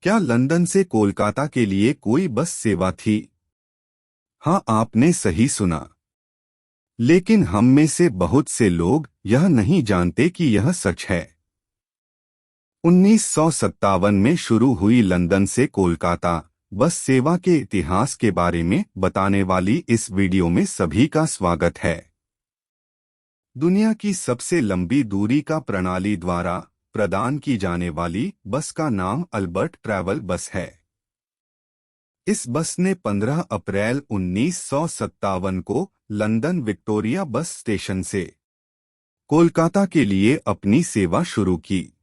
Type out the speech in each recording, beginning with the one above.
क्या लंदन से कोलकाता के लिए कोई बस सेवा थी? हाँ, आपने सही सुना। लेकिन हम में से बहुत से लोग यह नहीं जानते कि यह सच है। 1957 में शुरू हुई लंदन से कोलकाता बस सेवा के इतिहास के बारे में बताने वाली इस वीडियो में सभी का स्वागत है। दुनिया की सबसे लंबी दूरी का प्रणाली द्वारा प्रदान की जाने वाली बस का नाम अल्बर्ट ट्रैवल बस है। इस बस ने 15 अप्रैल 1957 को लंदन विक्टोरिया बस स्टेशन से कोलकाता के लिए अपनी सेवा शुरू की।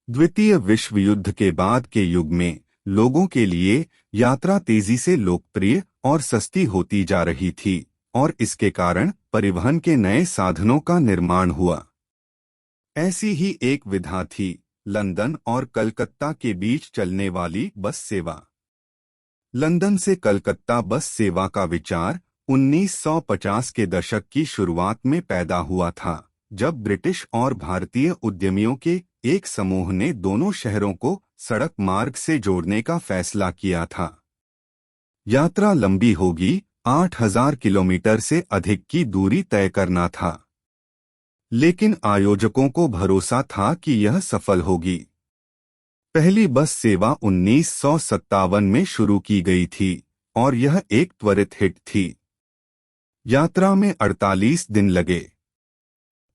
द्वितीय विश्व युद्ध के बाद के युग में लोगों के लिए यात्रा तेजी से लोकप्रिय और सस्ती होती जा रही थी और इसके कारण परिवहन के नए साधनों का निर्माण हुआ। ऐसी ही एक विधा थी लंदन और कलकत्ता के बीच चलने वाली बस सेवा। लंदन से कलकत्ता बस सेवा का विचार 1950 के दशक की शुरुआत में पैदा हुआ था, जब ब्रिटिश और भारतीय उद्यमियों के एक समूह ने दोनों शहरों को सड़क मार्ग से जोड़ने का फैसला किया था। यात्रा लंबी होगी, 8000 किलोमीटर से अधिक की दूरी तय करना था, लेकिन आयोजकों को भरोसा था कि यह सफल होगी। पहली बस सेवा 1957 में शुरू की गई थी और यह एक त्वरित हिट थी। यात्रा में 48 दिन लगे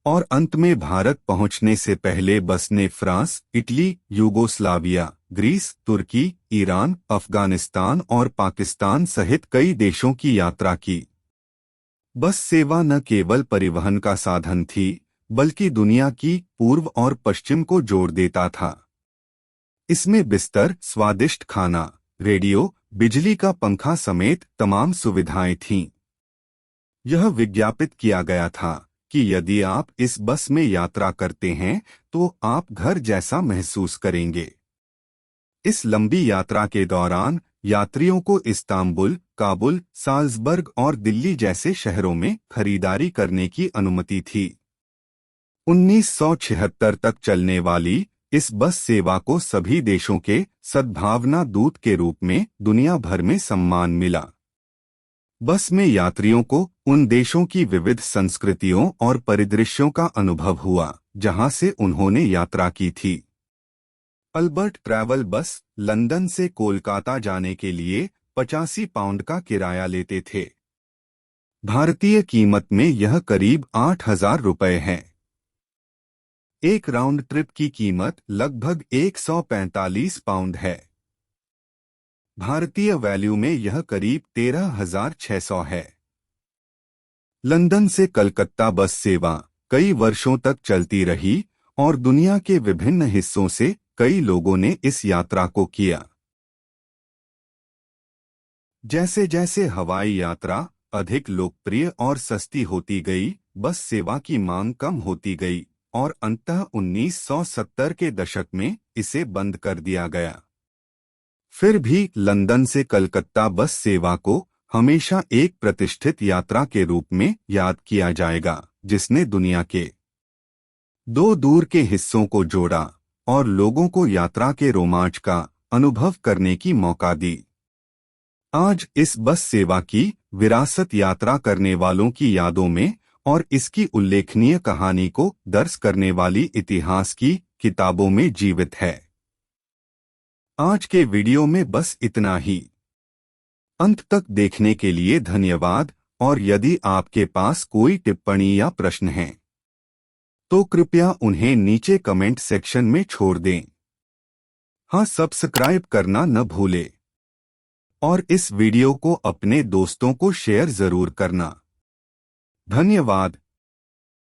और अंत में भारत पहुंचने से पहले बस ने फ्रांस, इटली, यूगोस्लाविया, ग्रीस, तुर्की, ईरान, अफगानिस्तान और पाकिस्तान सहित कई देशों की यात्रा की। बस सेवा न केवल परिवहन का साधन थी, बल्कि दुनिया की पूर्व और पश्चिम को जोड़ देता था। इसमें बिस्तर, स्वादिष्ट खाना, रेडियो, बिजली का पंखा समेत तमाम सुविधाएं थीं। यह विज्ञापित किया गया था कि यदि आप इस बस में यात्रा करते हैं तो आप घर जैसा महसूस करेंगे। इस लंबी यात्रा के दौरान यात्रियों को इस्तांबुल, काबुल, साल्जबर्ग और दिल्ली जैसे शहरों में खरीदारी करने की अनुमति थी। 1976 तक चलने वाली इस बस सेवा को सभी देशों के सद्भावना दूत के रूप में दुनिया भर में सम्मान मिला। बस में यात्रियों को उन देशों की विविध संस्कृतियों और परिदृश्यों का अनुभव हुआ जहां से उन्होंने यात्रा की थी। अल्बर्ट ट्रैवल बस लंदन से कोलकाता जाने के लिए 85 पाउंड का किराया लेते थे। भारतीय कीमत में यह करीब 8000 रुपये है। एक राउंड ट्रिप की कीमत लगभग 145 पाउंड है। भारतीय वैल्यू में यह करीब 13,600 है। लंदन से कलकत्ता बस सेवा कई वर्षों तक चलती रही और दुनिया के विभिन्न हिस्सों से कई लोगों ने इस यात्रा को किया। जैसे जैसे हवाई यात्रा अधिक लोकप्रिय और सस्ती होती गई, बस सेवा की मांग कम होती गई और अंततः 1970 के दशक में इसे बंद कर दिया गया। फिर भी लंदन से कलकत्ता बस सेवा को हमेशा एक प्रतिष्ठित यात्रा के रूप में याद किया जाएगा, जिसने दुनिया के दो दूर के हिस्सों को जोड़ा और लोगों को यात्रा के रोमांच का अनुभव करने की मौका दी। आज इस बस सेवा की विरासत यात्रा करने वालों की यादों में और इसकी उल्लेखनीय कहानी को दर्ज करने वाली इतिहास की किताबों में जीवित है। आज के वीडियो में बस इतना ही। अंत तक देखने के लिए धन्यवाद और यदि आपके पास कोई टिप्पणी या प्रश्न है तो कृपया उन्हें नीचे कमेंट सेक्शन में छोड़ दें। हाँ, सब्सक्राइब करना न भूलें और इस वीडियो को अपने दोस्तों को शेयर जरूर करना। धन्यवाद।